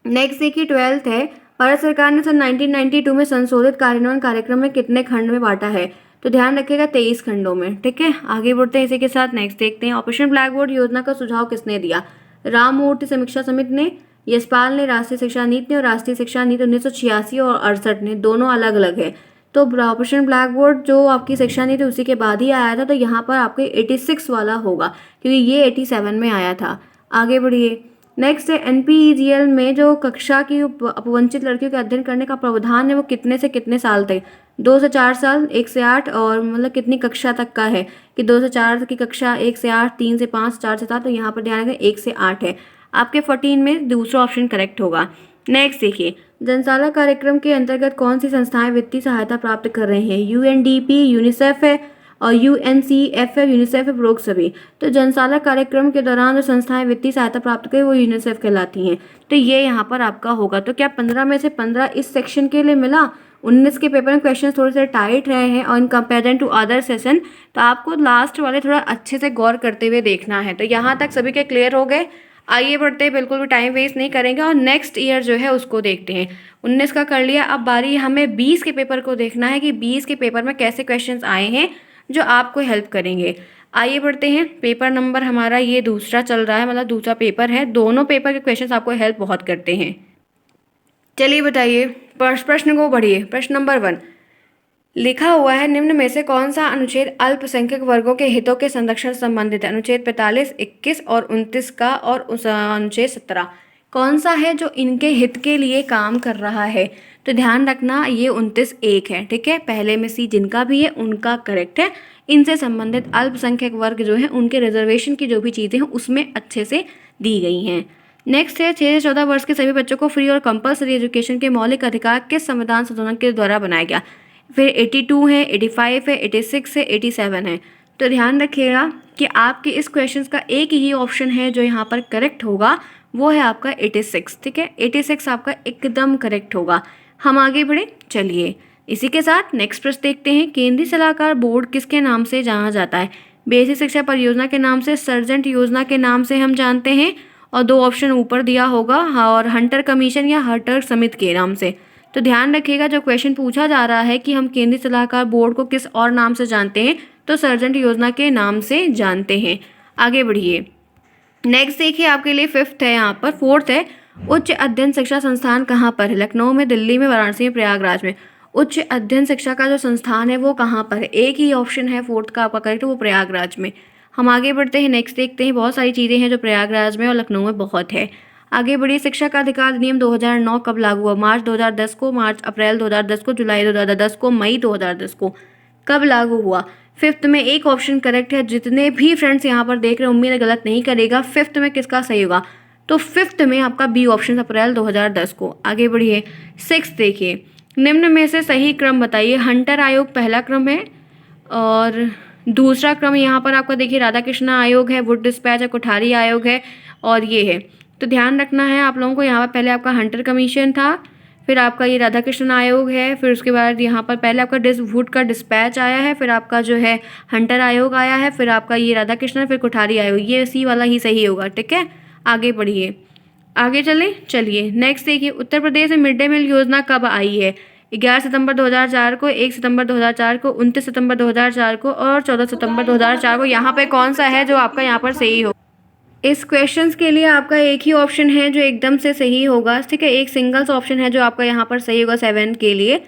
नेक्स्ट देखिए 12th है, भारत सरकार ने सन 1992 में संशोधित कार्यान्वयन कार्यक्रम में कितने खंड में बांटा है? तो ध्यान रखिएगा 23 खंडों में। ठीक है, आगे बढ़ते हैं इसी के साथ, नेक्स्ट देखते हैं, ऑपरेशन ब्लैक बोर्ड योजना का सुझाव किसने दिया? राममूर्ति समीक्षा समिति ने, यशपाल ने, राष्ट्रीय शिक्षा नीति ने, और राष्ट्रीय शिक्षा नीति 1986 और 68 ने, दोनों अलग अलग है। तो ऑपरेशन ब्लैक बोर्ड जो आपकी शिक्षा नीति उसी के बाद ही आया था, तो यहाँ पर आपके 86 वाला होगा, क्योंकि ये 87 में आया था। आगे बढ़िए, नेक्स्ट है, NPEGL में जो कक्षा की अपवंचित लड़कियों के अध्ययन करने का प्रावधान है वो कितने से कितने साल तक? 2 से 4 साल, 1 से 8, और मतलब कितनी कक्षा तक का है कि 2 से 4 की कक्षा, 1 से 8, 3 से 5, 4 से 7, तो यहाँ पर ध्यान रखें 1 से 8 है। आपके 14 में दूसरा ऑप्शन करेक्ट होगा। नेक्स्ट देखिए, जनसाला कार्यक्रम के अंतर्गत कौन सी संस्थाएं वित्तीय सहायता प्राप्त कर रही हैं? UNDP, यूनिसेफ है, और UNCF है, यूनिसेफ है, उपरोक्त सभी। तो जनसाला कार्यक्रम के दौरान जो संस्थाएं वित्तीय सहायता प्राप्त करें वो यूनिसेफ कहलाती हैं। तो ये यहाँ पर आपका होगा। तो क्या 15 में से 15 इस सेक्शन के लिए मिला? 19 के पेपर में क्वेश्चन थोड़े से टाइट रहे हैं और in comparison to other session, तो आपको लास्ट वाले थोड़ा अच्छे से गौर करते हुए देखना है। तो यहाँ तक सभी के क्लियर हो गए? आइए बढ़ते हैं, बिल्कुल भी टाइम वेस्ट नहीं करेंगे और नेक्स्ट ईयर जो है उसको देखते हैं। 19 का कर लिया, अब बारी हमें 20 के पेपर को देखना है कि 20 के पेपर में कैसे क्वेश्चंस आए हैं जो आपको हेल्प करेंगे। आइए बढ़ते हैं, पेपर नंबर हमारा ये दूसरा चल रहा है, मतलब दूसरा पेपर है। दोनों पेपर के क्वेश्चंस आपको हेल्प बहुत करते हैं। चलिए बताइए, प्रश्न को बढ़िए। प्रश्न नंबर 1 लिखा हुआ है, निम्न में से कौन सा अनुच्छेद अल्पसंख्यक वर्गों के हितों के संरक्षण से संबंधित है? अनुच्छेद 45, 21 और 29 का, और अनुच्छेद 17 कौन सा है जो इनके हित के लिए काम कर रहा है? तो ध्यान रखना ये 29 एक है। ठीक है, पहले में सी जिनका भी है उनका करेक्ट है। इनसे संबंधित अल्पसंख्यक वर्ग जो है उनके रिजर्वेशन की जो भी चीज़ें हैं उसमें अच्छे से दी गई हैं। नेक्स्ट है, 6 से 14 वर्ष के सभी बच्चों को फ्री और कंपलसरी एजुकेशन के मौलिक अधिकार किस संविधान संशोधन के द्वारा बनाया गया? फिर 82 है, 85 है, 86 है, 87 है। तो ध्यान रखिएगा कि आपके इस क्वेश्चन का एक ही ऑप्शन है जो यहाँ पर करेक्ट होगा, वो है आपका 86। ठीक है, 86 आपका एकदम करेक्ट होगा। हम आगे बढ़े, चलिए इसी के साथ नेक्स्ट प्रश्न देखते हैं। केंद्रीय सलाहकार बोर्ड किसके नाम से जाना जाता है? बेसिक शिक्षा परियोजना के नाम से, सर्जेंट योजना के नाम से हम जानते हैं, और 2 ऑप्शन ऊपर दिया होगा, और हंटर कमीशन या हंटर समिति के नाम से। तो ध्यान रखिएगा, जो क्वेश्चन पूछा जा रहा है कि हम केंद्रीय सलाहकार बोर्ड को किस और नाम से जानते हैं, तो सर्जेंट योजना के नाम से जानते हैं। आगे बढ़िए, नेक्स्ट देखिए आपके लिए 5th है, यहाँ पर 4th है, उच्च अध्ययन शिक्षा संस्थान कहाँ पर है? लखनऊ में, दिल्ली में, वाराणसी में, प्रयागराज में। उच्च अध्ययन शिक्षा का जो संस्थान है वो कहाँ पर है? एक ही ऑप्शन है 4th का आपका करेक्ट, वो प्रयागराज में। हम आगे बढ़ते हैं, नेक्स्ट देखते हैं। बहुत सारी चीज़ें हैं जो प्रयागराज में और लखनऊ में बहुत है। आगे बढ़िए, शिक्षा का अधिकार अधिनियम 2009 कब लागू हुआ? मार्च 2010 को, मार्च अप्रैल 2010 को, जुलाई 2010 को, मई 2010 को। कब लागू हुआ? फिफ्थ में एक ऑप्शन करेक्ट है। जितने भी फ्रेंड्स यहाँ पर देख रहे हैं उम्मीद है गलत नहीं करेगा। फिफ्थ में किसका सही होगा? तो फिफ्थ में आपका बी ऑप्शन अप्रैल 2010 को। आगे बढ़िए। सिक्स देखिए, निम्न में से सही क्रम बताइए। हंटर आयोग पहला क्रम है और दूसरा क्रम यहाँ पर आपका देखिए राधा कृष्णा आयोग है, वुड डिस्पैच है, कोठारी आयोग है और ये है। तो ध्यान रखना है आप लोगों को, यहाँ पर पहले आपका हंटर कमीशन था, फिर आपका ये राधा कृष्ण आयोग है, फिर उसके बाद यहाँ पर पहले आपका वुड का डिस्पैच आया है, फिर आपका जो है हंटर आयोग आया है, फिर आपका ये राधा कृष्ण, फिर कोठारी आयोग। ये सी वाला ही सही होगा। ठीक है, आगे बढ़िए। आगे चलिए नेक्स्ट देखिए, उत्तर प्रदेश में मिड डे मील योजना कब आई है? 11 सितंबर 2004 को, 1 सितंबर 2004 को, 29 सितंबर 2004 को और 14 सितंबर 2004 को। यहाँ पे कौन सा है जो आपका यहाँ पर सही हो? इस क्वेश्चंस के लिए आपका एक ही ऑप्शन है जो एकदम से सही होगा। ठीक है, एक सिंगल्स ऑप्शन है जो आपका यहाँ पर सही होगा 7 के लिए।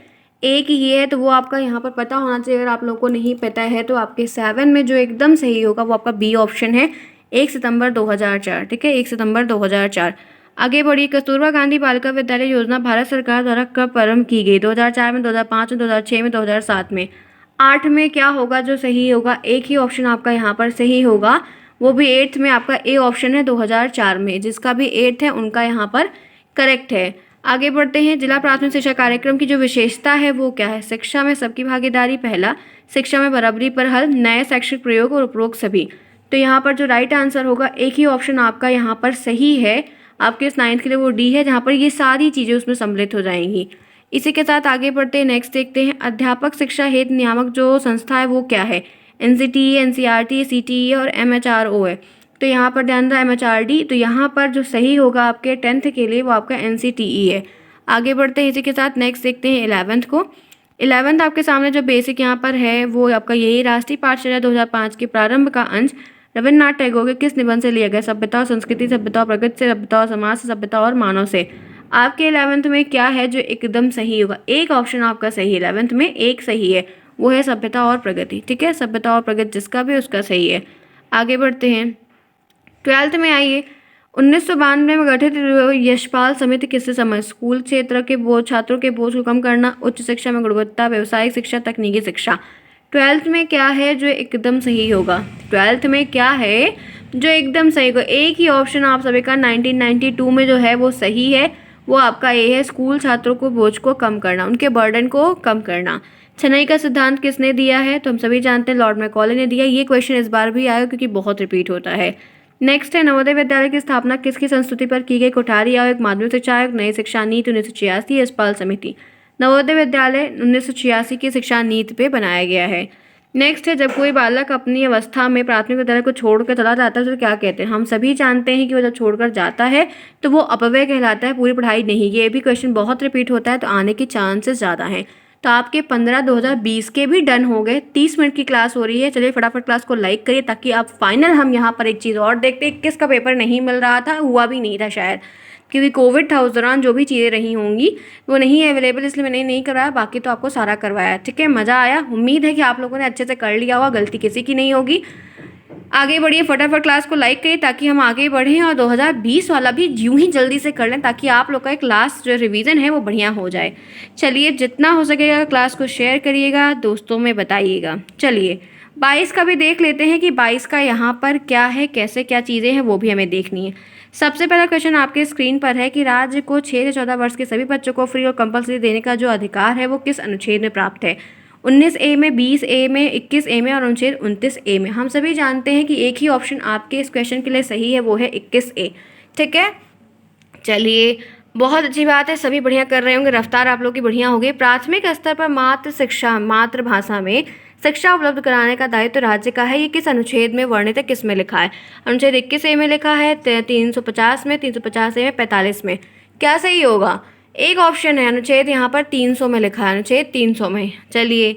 एक ही है तो वो आपका यहाँ पर पता होना चाहिए। अगर आप लोगों को नहीं पता है तो आपके 7 में जो एकदम सही होगा वो आपका बी ऑप्शन है, 1 सितंबर 2004। ठीक है, 1 सितंबर 2004। आगे बढ़िए। कस्तूरबा गांधी बालिका विद्यालय योजना भारत सरकार द्वारा कब प्रारंभ की गई? 2004 में, 2005 में, 2006 में, 2007 में। 8 में क्या होगा जो सही होगा? एक ही ऑप्शन आपका यहाँ पर सही होगा, वो भी 8th में आपका ए ऑप्शन है 2004 में। जिसका भी 8th है उनका यहाँ पर करेक्ट है। आगे बढ़ते हैं। जिला प्राथमिक शिक्षा कार्यक्रम की जो विशेषता है वो क्या है? शिक्षा में सबकी भागीदारी पहला, शिक्षा में बराबरी पर हल, नए शैक्षिक प्रयोग और उपरोक्त सभी। तो यहाँ पर जो राइट आंसर होगा, एक ही ऑप्शन आपका यहाँ पर सही है आपके इस 9th के लिए, वो डी है, जहाँ पर ये सारी चीज़ें उसमें सम्मिलित हो जाएंगी। इसी के साथ आगे बढ़ते हैं। नेक्स्ट देखते हैं, अध्यापक शिक्षा हेतु नियामक जो संस्था है वो क्या है? NCTE, NCERT, CTE और MHRO है। तो यहाँ पर ध्यान रहा MHRD। तो यहाँ पर जो सही होगा आपके 10th के लिए वो आपका NCTE है। आगे बढ़ते हैं इसी के साथ। नेक्स्ट देखते हैं 11th को। 11th आपके सामने जो बेसिक यहाँ पर है वो आपका यही, राष्ट्रीय पाठशाला 2005 के प्रारंभ का अंश रविन्द्रनाथ टैगोर के किस निबंध से लिया गया? सभ्यता और संस्कृति, सभ्यता और प्रगति से, सभ्यता और समाज से, सभ्यता और मानव से। आपके 11th में क्या है जो एकदम सही होगा? एक ऑप्शन आपका सही है 11th में, एक सही है, वो है सभ्यता और प्रगति। ठीक है, सभ्यता और प्रगति जिसका भी उसका सही है। आगे बढ़ते हैं। 12th में आइए। 1992 में गठित यशपाल समिति किससे संबंधित? स्कूल क्षेत्र के बोझ, छात्रों के बोझ को कम करना, उच्च शिक्षा में गुणवत्ता, व्यावसायिक शिक्षा, तकनीकी शिक्षा। 12th में क्या है जो एकदम सही होगा? 12th में क्या है जो एकदम सही होगा? एक ही ऑप्शन आप सभी का 1992 में जो है वो सही है, वो आपका ये है, स्कूल छात्रों को बोझ को कम करना, उनके बर्डन को कम करना। छनाई का सिद्धांत किसने दिया है? तो हम सभी जानते हैं लॉर्ड मैकॉले ने दिया। ये क्वेश्चन इस बार भी आया क्योंकि बहुत रिपीट होता है। नेक्स्ट है, नवोदय विद्यालय की स्थापना किसकी संस्तुति पर की गई? कोठारी आयोग, माध्यमिक शिक्षा आयोग, नई शिक्षा नीति 1986, यशपाल समिति। नवोदय विद्यालय 1986 की शिक्षा नीति पे बनाया गया है। नेक्स्ट है, जब कोई बालक अपनी अवस्था में प्राथमिक विद्यालय को छोड़कर चला जाता है तो क्या कहते हैं? हम सभी जानते हैं कि वो जब छोड़कर जाता है तो वो अपव्यय कहलाता है, पूरी पढ़ाई नहीं। ये भी क्वेश्चन बहुत रिपीट होता है तो आने के चांसेस ज़्यादा हैं। तो आपके 15/2020 के भी डन हो गए। 30 मिनट की क्लास हो रही है। चलिए फटाफट क्लास को लाइक करिए ताकि आप फाइनल, हम यहाँ पर एक चीज़ और देखते हैं, किसका पेपर नहीं मिल रहा था, हुआ भी नहीं था शायद, क्योंकि कोविड था उस दौरान, जो भी चीज़ें रही होंगी वो नहीं है अवेलेबल, इसलिए मैंने नहीं करवाया। बाकी तो आपको सारा करवाया। ठीक है, मज़ा आया। उम्मीद है कि आप लोगों ने अच्छे से कर लिया होगा, गलती किसी की नहीं होगी। आगे बढ़िए, फटाफट क्लास को लाइक करिए ताकि हम आगे बढ़ें और 2020 वाला भी यूं ही जल्दी से कर लें ताकि आप लोग का एक लास्ट जो रिवीजन है वो बढ़िया हो जाए। चलिए, जितना हो सकेगा क्लास को शेयर करिएगा, दोस्तों में बताइएगा। चलिए 22 का भी देख लेते हैं कि 22 का यहाँ पर क्या है, कैसे क्या चीज़ें हैं वो भी हमें देखनी है। सबसे पहला क्वेश्चन आपके स्क्रीन पर है कि राज्य को 6 से 14 वर्ष के सभी बच्चों को फ्री और कंपलसरी देने का जो अधिकार है वो किस अनुच्छेद में प्राप्त है? 19A में, 20A में, 21A में और अनुच्छेद 29A में। हम सभी जानते हैं कि एक ही ऑप्शन आपके इस क्वेश्चन के लिए सही है, वो है 21A। ठीक है, चलिए बहुत अच्छी बात है, सभी बढ़िया कर रहे होंगे, रफ्तार आप लोग की बढ़िया होगी। प्राथमिक स्तर पर मातृभाषा में शिक्षा उपलब्ध कराने का दायित्व राज्य का है, ये किस अनुच्छेद में वर्णित है, किस में लिखा है? अनुच्छेद 21A में लिखा है, 350 में, 350A में, 45 में। क्या सही होगा? एक ऑप्शन है अनुच्छेद यहाँ पर 300 में लिखा है, अनुच्छेद 300 में। चलिए,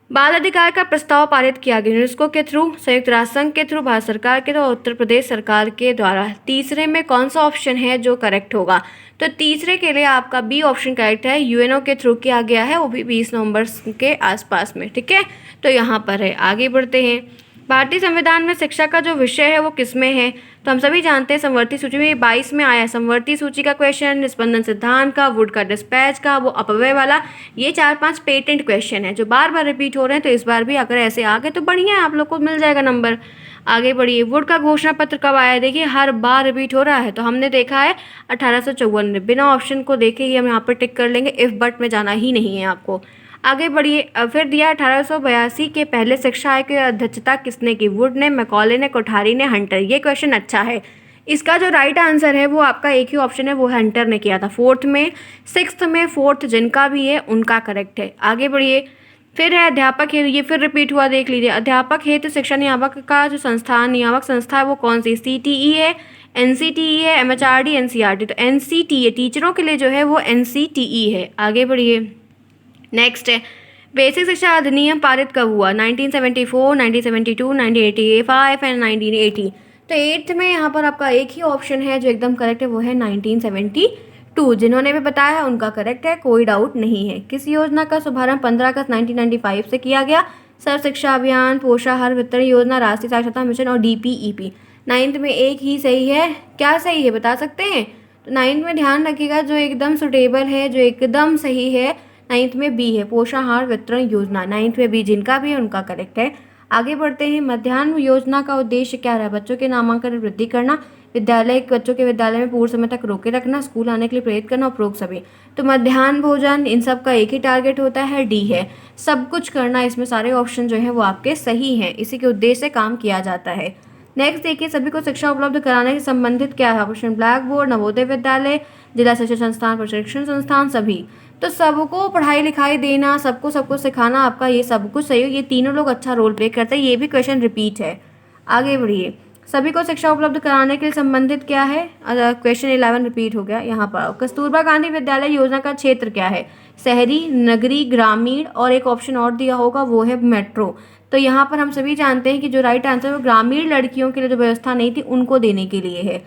बाल अधिकार का प्रस्ताव पारित किया गया यूनेस्को के थ्रू, संयुक्त राष्ट्र संघ के थ्रू, भारत सरकार के द्वारा, उत्तर प्रदेश सरकार के द्वारा। तीसरे में कौन सा ऑप्शन है जो करेक्ट होगा? तो तीसरे के लिए आपका बी ऑप्शन करेक्ट है, यूएनओ के थ्रू किया गया है, वो भी 20 नवंबर के आसपास में। ठीक है, तो यहाँ पर है। आगे बढ़ते हैं। भारतीय संविधान में शिक्षा का जो विषय है वो किसमें है? तो हम सभी जानते हैं समवर्ती सूची में 22 में आया है समवर्ती सूची का क्वेश्चन, निस्पंदन सिद्धांत का, वुड का डिस्पैच का, वो अपव्यय वाला। ये 4-5 पेटेंट क्वेश्चन है जो बार बार रिपीट हो रहे हैं, तो इस बार भी अगर ऐसे आ गए तो बढ़िया है, आप लोग को मिल जाएगा नंबर। आगे बढ़िए, वुड का घोषणा पत्र कब आया? देखिए हर बार रिपीट हो रहा है, तो हमने देखा है 1854 में। बिना ऑप्शन को देखे ही हम यहाँ पर टिक कर लेंगे, इफ बट में जाना ही नहीं है आपको। आगे बढ़िए, फिर दिया 1882 के पहले शिक्षा आयोग की अध्यक्षता किसने की? वुड ने, मैकॉले ने, कोठारी ने, हंटर। ये क्वेश्चन अच्छा है। इसका जो राइट आंसर है वो आपका एक ही ऑप्शन है, वो हंटर ने किया था। 4th में, 6th में, 4th जिनका भी है उनका करेक्ट है। आगे बढ़िए, फिर है अध्यापक हेतु, ये फिर रिपीट हुआ, देख लीजिए। अध्यापक हेतु शिक्षा नियामक का जो संस्थान, नियामक संस्था है वो कौन सी? CTE है, NCTE है, MHRD, NCERT। तो NCTE टीचरों के लिए जो है वो NCTE है। आगे बढ़िए, नेक्स्ट है बेसिक शिक्षा अधिनियम पारित कब हुआ? 1974, 1972, 1985 एंड 1980। तो 8th में यहाँ पर आपका एक ही ऑप्शन है जो एकदम करेक्ट है, वो है 1972। जिन्होंने भी बताया है उनका करेक्ट है, कोई डाउट नहीं है। किस योजना का शुभारंभ 15 अगस्त 1995 से किया गया? सर्व शिक्षा अभियान, पोषाहार वितरण योजना, राष्ट्रीय साक्षरता मिशन और DPEP। 9th में एक ही सही है। क्या सही है बता सकते हैं? तो 9th में ध्यान रखिएगा, जो एकदम सुटेबल है, जो एकदम सही है, 9th में बी है, पोषाहार वितरण योजना। 9th में बी जिनका भी है उनका करेक्ट है। आगे बढ़ते हैं, मध्याह्न योजना का उद्देश्य क्या रहा? बच्चों के नामांकन में वृद्धि करना, बच्चों के विद्यालय में पूर्ण समय तक रोके रखना, स्कूल आने के लिए प्रेरित करना, उपरोक्त सभी। तो मध्याह्न भोजन इन सब का एक ही टारगेट होता है, डी है, सब कुछ करना। इसमें सारे ऑप्शन जो है वो आपके सही हैं, इसी के उद्देश्य से काम किया जाता है। नेक्स्ट देखिए, सभी को शिक्षा उपलब्ध कराने से संबंधित क्या है? Option black board, Navodaya Vidyalaya, जिला शिक्षा संस्थान, प्रशिक्षण संस्थान, सभी। तो सबको पढ़ाई लिखाई देना, सबको सिखाना, आपका ये सब कुछ सही हो। ये तीनों लोग अच्छा रोल प्ले करते हैं। ये भी क्वेश्चन रिपीट है। आगे बढ़िए, सभी को शिक्षा उपलब्ध कराने के लिए संबंधित क्या है? क्वेश्चन 11 रिपीट हो गया यहाँ पर। कस्तूरबा गांधी विद्यालय योजना का क्षेत्र क्या है? शहरी, नगरी, ग्रामीण, और एक ऑप्शन और दिया होगा वो है मेट्रो। तो यहाँ पर हम सभी जानते हैं कि जो राइट आंसर है वो ग्रामीण लड़कियों के लिए जो व्यवस्था नहीं थी उनको देने के लिए है।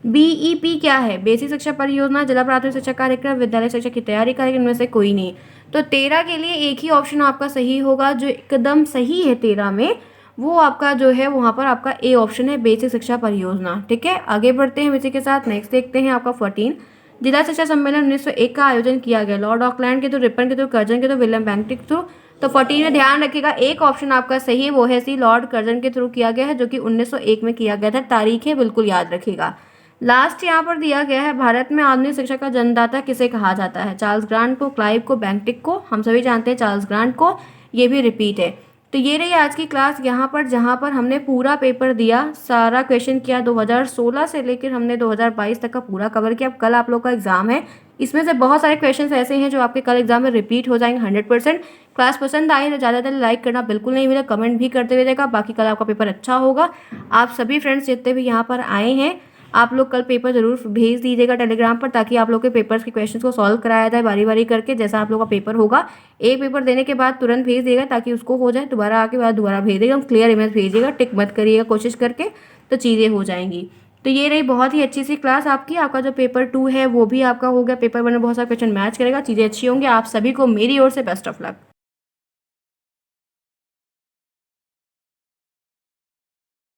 BEP क्या है? बेसिक शिक्षा परियोजना, जिला प्राथमिक शिक्षा कार्यक्रम, विद्यालय शिक्षा की तैयारी कार्यक्रम, इनमें से कोई नहीं। तो 13 के लिए एक ही ऑप्शन आपका सही होगा, जो एकदम सही है 13 में, वो आपका जो है वहाँ पर आपका ए ऑप्शन है, बेसिक शिक्षा परियोजना। ठीक है, आगे बढ़ते हैं इसी के साथ। नेक्स्ट देखते हैं आपका 14, जिला शिक्षा सम्मेलन 1901 का आयोजन किया गया। लॉर्ड ऑकलैंड के थ्रू, रिपन के थ्रू, कर्जन के थ्रू, विलियम बेंटिक के थ्रू। तो 14 में ध्यान रखिएगा, एक ऑप्शन आपका सही है, वो है सी, लॉर्ड कर्जन के थ्रू किया गया है, जो कि 1901 में किया गया था। तारीख है, बिल्कुल याद रखिएगा। लास्ट यहाँ पर दिया गया है, भारत में आधुनिक शिक्षा का जन्मदाता किसे कहा जाता है? चार्ल्स ग्रांट को, क्लाइव को, बेंटिक को। हम सभी जानते हैं चार्ल्स ग्रांट को, ये भी रिपीट है। तो ये रही आज की क्लास, यहाँ पर जहाँ पर हमने पूरा पेपर दिया, सारा क्वेश्चन किया, 2016 से लेकर हमने 2022 तक का पूरा कवर किया। अब कल आप लोग का एग्जाम है, इसमें से बहुत सारे क्वेश्चंस ऐसे हैं जो आपके कल एग्जाम में रिपीट हो जाएंगे 100%। क्लास पसंद आई तो ज़्यादातर लाइक करना बिल्कुल नहीं भूलें, कमेंट भी करते हुए देगा। बाकी कल आपका पेपर अच्छा होगा। आप सभी फ्रेंड्स जितने भी यहाँ पर आए हैं, आप लोग कल पेपर जरूर भेज दीजिएगा टेलीग्राम पर, ताकि आप लोग के पेपर्स के क्वेश्चंस को सॉल्व कराया जाए बारी बारी करके। जैसा आप लोग का पेपर होगा, एक पेपर देने के बाद तुरंत भेज देगा, ताकि उसको हो जाए, दोबारा आके बाद दोबारा भेज देगा। क्लियर इमेज भेजिएगा, टिक मत करिएगा कोशिश करके, तो चीज़ें हो जाएंगी। तो ये रही बहुत ही अच्छी सी क्लास आपकी। आपका जो पेपर 2 है वो भी आपका हो गया। पेपर 1 में बहुत सारे क्वेश्चन मैच करेगा, चीज़ें अच्छी होंगी। आप सभी को मेरी ओर से बेस्ट ऑफ लक।